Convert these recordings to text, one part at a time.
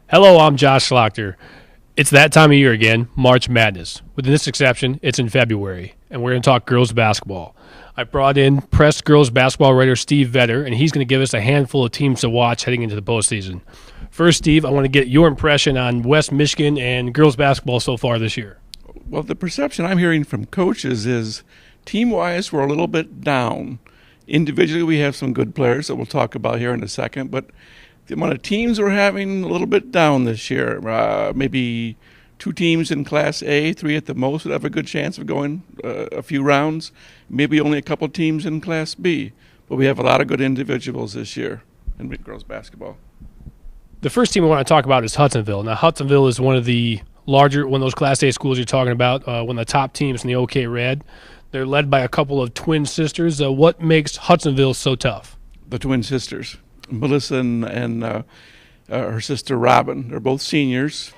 Hello, I'm Josh Slagter. It's that time of year again, March Madness. With this exception, it's in February, and we're going to talk girls basketball. I brought in press girls basketball writer Steve Vedder, and he's going to give us a handful of teams to watch heading into the postseason. First, Steve, I want to get your impression on West Michigan and girls basketball so far this year. Well, the perception I'm hearing from coaches is team-wise we're a little bit down. Individually we have some good players that we'll talk about here in a second, but the amount of teams we're having a little bit down this year. Maybe 2 teams in Class A, 3 at the most would have a good chance of going a few rounds. Maybe only a couple teams in Class B. But we have a lot of good individuals this year in girls basketball. The first team I want to talk about is Hudsonville. Now, Hudsonville is one of those Class A schools you're talking about, one of the top teams in the OK Red. They're led by a couple of twin sisters. What makes Hudsonville so tough? The twin sisters, Melissa and her sister Robin. They're both seniors.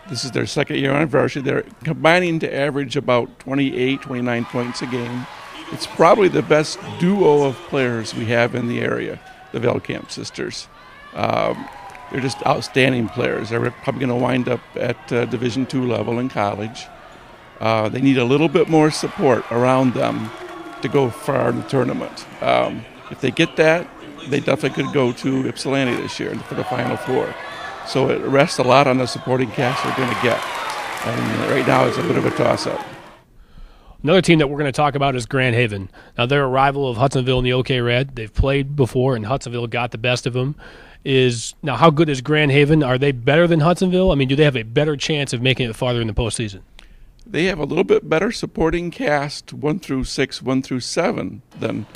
This is their second year anniversary. They're combining to average about 28, 29 points a game. It's probably the best duo of players we have in the area, the Veldkamp sisters. They're just outstanding players. They're probably going to wind up at Division II level in college. They need a little bit more support around them to go far in the tournament. If they get that, they definitely could go to Ypsilanti this year for the Final Four. So it rests a lot on the supporting cast they're going to get. And right now it's a bit of a toss-up. Another team that we're going to talk about is Grand Haven. Now, they're a rival of Hudsonville in the OK Red. They've played before, and Hudsonville got the best of them. Now, how good is Grand Haven? Are they better than Hudsonville? I mean, do they have a better chance of making it farther in the postseason? They have a little bit better supporting cast, 1 through 6, 1 through 7, than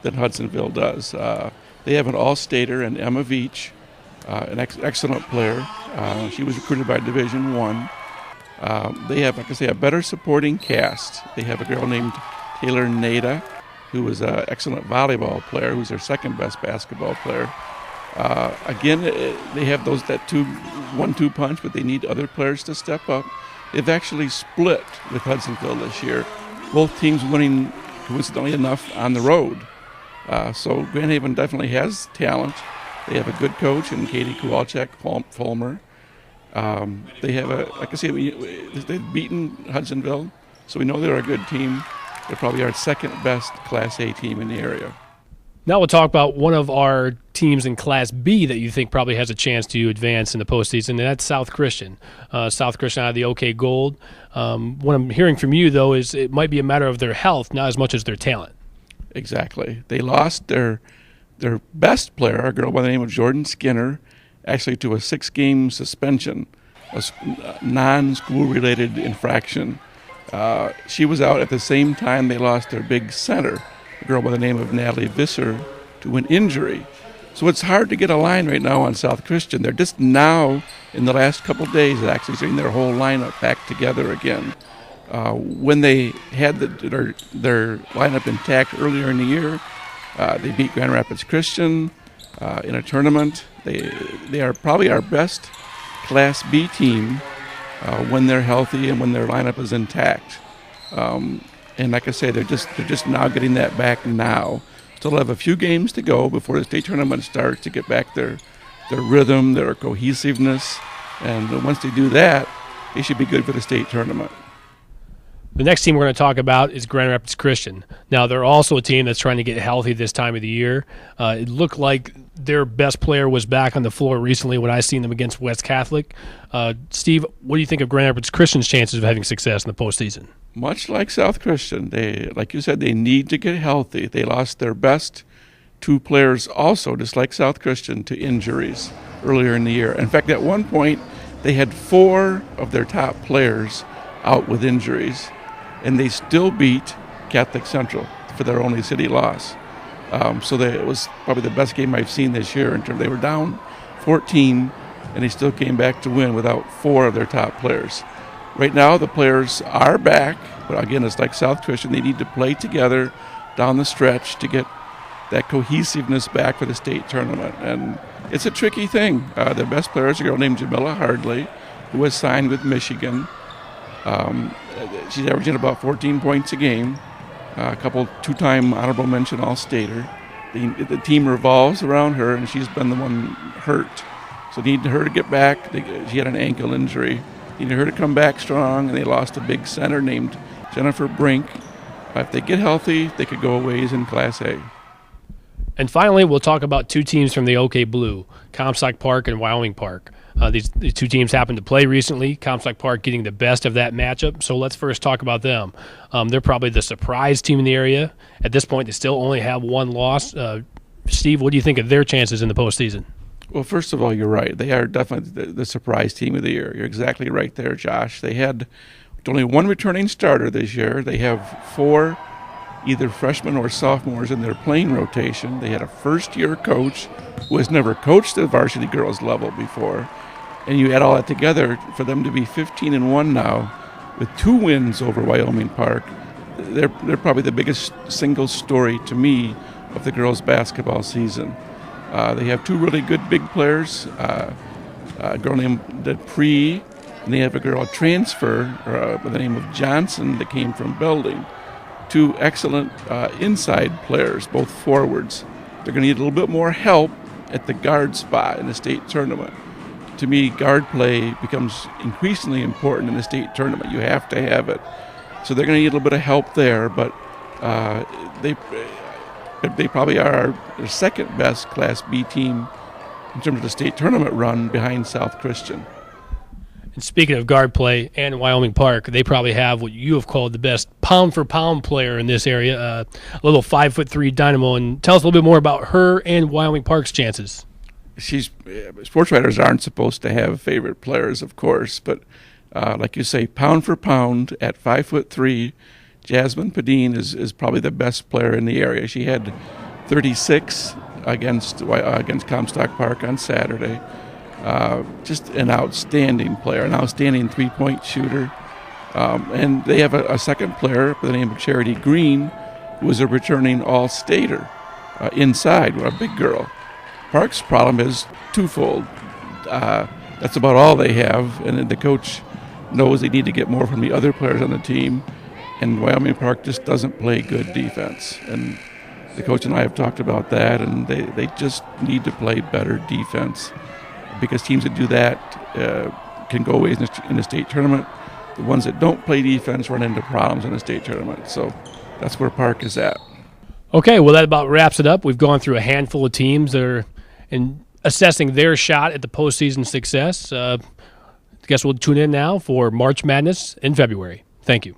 Hudsonville does. They have an all-stater and Emma Veach, an excellent player. She was recruited by Division I. They have, like I say, a better supporting cast. They have a girl named Taylor Nada, who is an excellent volleyball player, who's their second best basketball player. Again, they have that 1-2 punch, but they need other players to step up. They've actually split with Hudsonville this year. Both teams winning coincidentally enough on the road. So Grand Haven definitely has talent. They have a good coach in Katie Kowalczyk-Fulmer. They have like I say, they've beaten Hudsonville, so we know they're a good team. They're probably our second best Class A team in the area. Now we'll talk about one of our teams in Class B that you think probably has a chance to advance in the postseason, and that's South Christian. South Christian out of the OK Gold. What I'm hearing from you, though, is it might be a matter of their health, not as much as their talent. Exactly. They lost their best player, a girl by the name of Jordan Skinner, actually to a 6-game suspension, a non-school-related infraction. She was out at the same time they lost their big center, a girl by the name of Natalie Visser, to an injury. So it's hard to get a line right now on South Christian. They're just now, in the last couple of days, actually getting their whole lineup back together again. When they had their lineup intact earlier in the year, they beat Grand Rapids Christian in a tournament. They are probably our best Class B team when they're healthy and when their lineup is intact. And like I say, they're just now getting that back now. Still have a few games to go before the state tournament starts to get back their rhythm, their cohesiveness, and once they do that, they should be good for the state tournament. The next team we're going to talk about is Grand Rapids Christian. Now, they're also a team that's trying to get healthy this time of the year. It looked like their best player was back on the floor recently when I seen them against West Catholic. Steve, what do you think of Grand Rapids Christian's chances of having success in the postseason? Much like South Christian, like you said, they need to get healthy. They lost their best 2 players also, just like South Christian, to injuries earlier in the year. In fact, at one point, they had 4 of their top players out with injuries, and they still beat Catholic Central for their only city loss. So it was probably the best game I've seen this year. They were down 14, and they still came back to win without 4 of their top players. Right now, the players are back, but again, it's like South Christian. They need to play together down the stretch to get that cohesiveness back for the state tournament. And it's a tricky thing. Their best player is a girl named Jamila Hardley, who has signed with Michigan. She's averaging about 14 points a game, a couple 2-time honorable mention All-Stater. The team revolves around her, and she's been the one hurt So they needed her to get back. She had an ankle injury. They needed her to come back strong, and they lost a big center named Jennifer Brink. If they get healthy, they could go a ways in Class A. And finally, we'll talk about two teams from the OK Blue, Comstock Park and Wyoming Park. These two teams happened to play recently, Comstock Park getting the best of that matchup. So let's first talk about them. They're probably the surprise team in the area. At this point, they still only have one loss. Steve, what do you think of their chances in the postseason? Well, first of all, you're right. They are definitely the surprise team of the year. You're exactly right there, Josh. They had only one returning starter this year. They have 4 either freshmen or sophomores in their playing rotation. They had a first-year coach who has never coached the varsity girls level before. And you add all that together, for them to be 15-1 now with 2 wins over Wyoming Park, they're probably the biggest single story to me of the girls' basketball season. They have 2 really good big players, a girl named Dupree, and they have a girl transfer by the name of Johnson that came from Belding. 2 excellent inside players, both forwards. They're going to need a little bit more help at the guard spot in the state tournament. To me, guard play becomes increasingly important in the state tournament. You have to have it. So they're going to need a little bit of help there, but they probably are their second best Class B team in terms of the state tournament run behind South Christian. And speaking of guard play and Wyoming Park, they probably have what you have called the best pound-for-pound player in this area, a little 5'3" dynamo. And tell us a little bit more about her and Wyoming Park's chances. Sports writers aren't supposed to have favorite players, of course, but like you say, pound for pound at 5'3", Jasmine Padine is probably the best player in the area. She had 36 against Comstock Park on Saturday. Just an outstanding player, an outstanding three-point shooter. And they have a second player by the name of Charity Green, who is a returning all-stater inside, a big girl. Park's problem is twofold. That's about all they have, and the coach knows they need to get more from the other players on the team, and Wyoming Park just doesn't play good defense. And the coach and I have talked about that, and they just need to play better defense, because teams that do that can go away in the state tournament. The ones that don't play defense run into problems in the state tournament. So that's where Park is at. Okay, well, that about wraps it up. We've gone through a handful of teams that are assessing their shot at the postseason success. I guess we'll tune in now for March Madness in February. Thank you.